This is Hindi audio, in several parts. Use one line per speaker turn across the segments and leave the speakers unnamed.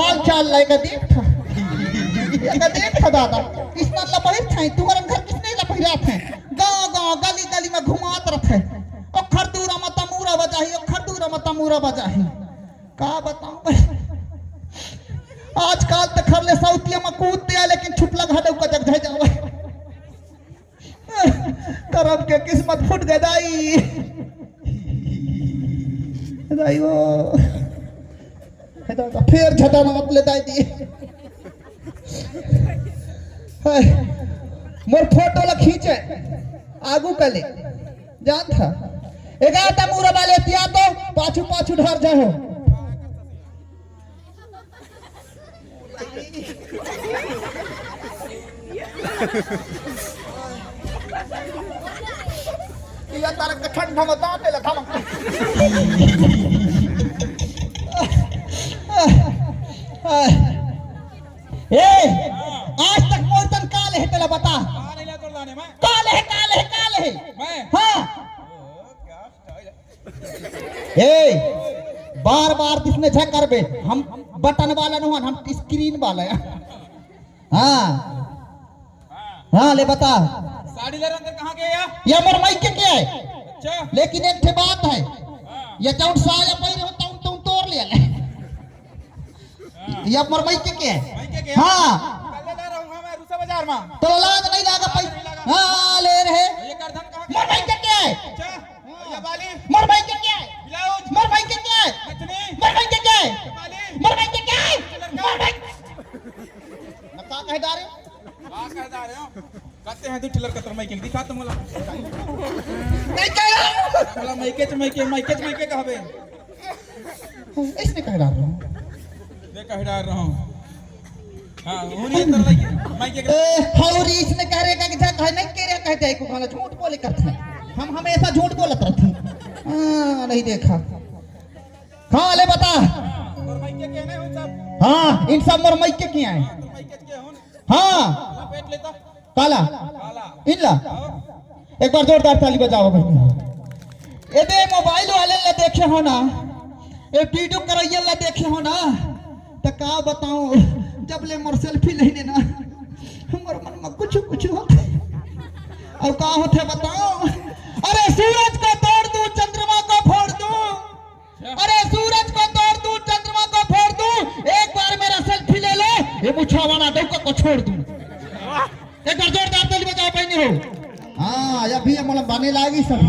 हाल चाल लाएगा देख था दादा किसना लपहिर थे तुम्हारे घर किसने लपहिरा थे गांव गांव गली गली में घुमात रहे ओ खरदूरा मता मूरा बजाही ओ खरदूरा मता मूरा बजाही का बताऊं आजकल तो खरले सौतिया में कूदते हैं लेकिन छुटला घाटे का जग जावे करम के किस्मत फूट गई दाई दाई वो फिर झटा माप ले दाई दी मोर फोटो ला खींचे आगू कले जान था एगाटा मूरा वाले तिया तो पाछू पाछू ढर जाओ या तार ठंडा में दांते लगा ए आज तक मोरतन काल है तेला बता काल है मैं हाँ ए बार बार किसने झक करबे हम बटन वाला नहीं हम स्क्रीन वाला है हाँ हाँ ले बता
साड़ी ले अंदर कहाँ गया
ये मोर माइक के क्या है
अच्छा
लेकिन एक ठे बात है ये चौट साया पहिरे होता हूं तुम तोड़ ले ये मोर माइक के क्या है हाँ
कल ले रहूंगा मैं रूसा बाजार में
तो लाज नहीं लागा पैसा हाँ ले रहे
ये करधन कहाँ
मोर माइक के क्या है
अच्छा ये बाली
मोर माइक के क्या है
ब्लाउज
मोर माइक के क्या है
कितनी
मोर माइक के क्या है
बाली
मोर माइक के क्या है मोर माइक नका कह डारे
कहाँ कह जा रहे हो कहते हैं 2 टिलर का तरमाई के दिखा तुम बोला
नहीं कह रहा
बोला माइके कहबे
इसने कह रहा हूं
मैं कह रहा हूं हां होरी तर लगी माइके
हौरी इसने कह रहे कि जा कह नहीं कह रहे कहते हैं को खाना झूठ बोले करते हैं हम हमेशा झूठ बोलत रहते हैं हां नहीं देखा हां ले बता
और माइके के नहीं हो सब
हां इन सब मोर माइके किया है
माइके के हो
हां
पेट लेता
काला
काला
इल्ला एक बार जोरदार ताली बजाओ भाई ए दे मोबाइल वाले ले देखे हो ना ए वीडियो करैया ला देखे हो ना त का बताऊं जब ले मोर सेल्फी लेने ना हमर मन में कुछ कुछ होता और का होते बताओ अरे सूरज को तोड़ दूं चंद्रमा को फोड़ दूं अरे सूरज को तोड़ दूं चंद्रमा को फोड़ दूं एक बार मेरा सेल्फी ले ले ये मुछावाना डोका को छोड़ दूं एक बार जोरदार ताली बजाओ बहनी हो हाँ अभी मतलब बने लागी सब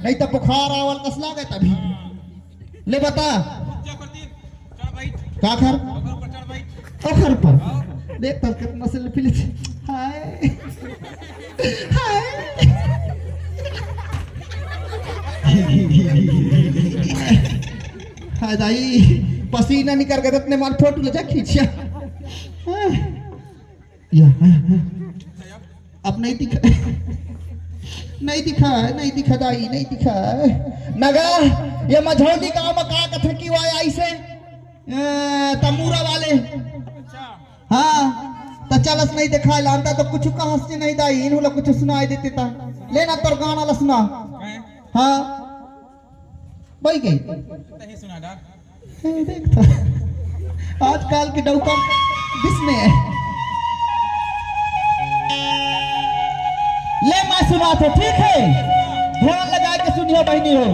नहीं तो बुखार आवल कस लागे तभी ले बता
क्या करती चढ़ भाई
का कर
ऊपर चढ़ भाई
ओखर पर देख तो कितना सेल्फी ले हाय हाय हाय दाई पसीना निकल के इतने माल फोटो ले जा खींचिया या अब नहीं दिखा नहीं दिखा दाई नहीं दिखा नगा ये मझौली गांव में का कथा की हुआ ऐसे तमूरा वाले हाँ तो चलस नहीं दिखाई लाता तो कुछ कहा से नहीं दाई इन लोग कुछ सुनाई देते था लेना तोर गाना ला सुना हाँ भाई गई
नहीं सुना डाक
देखता आजकल की डौका बिस्मे है ले मैं सुना तो ठीक है ध्यान लगा के सुनियो बहनी हो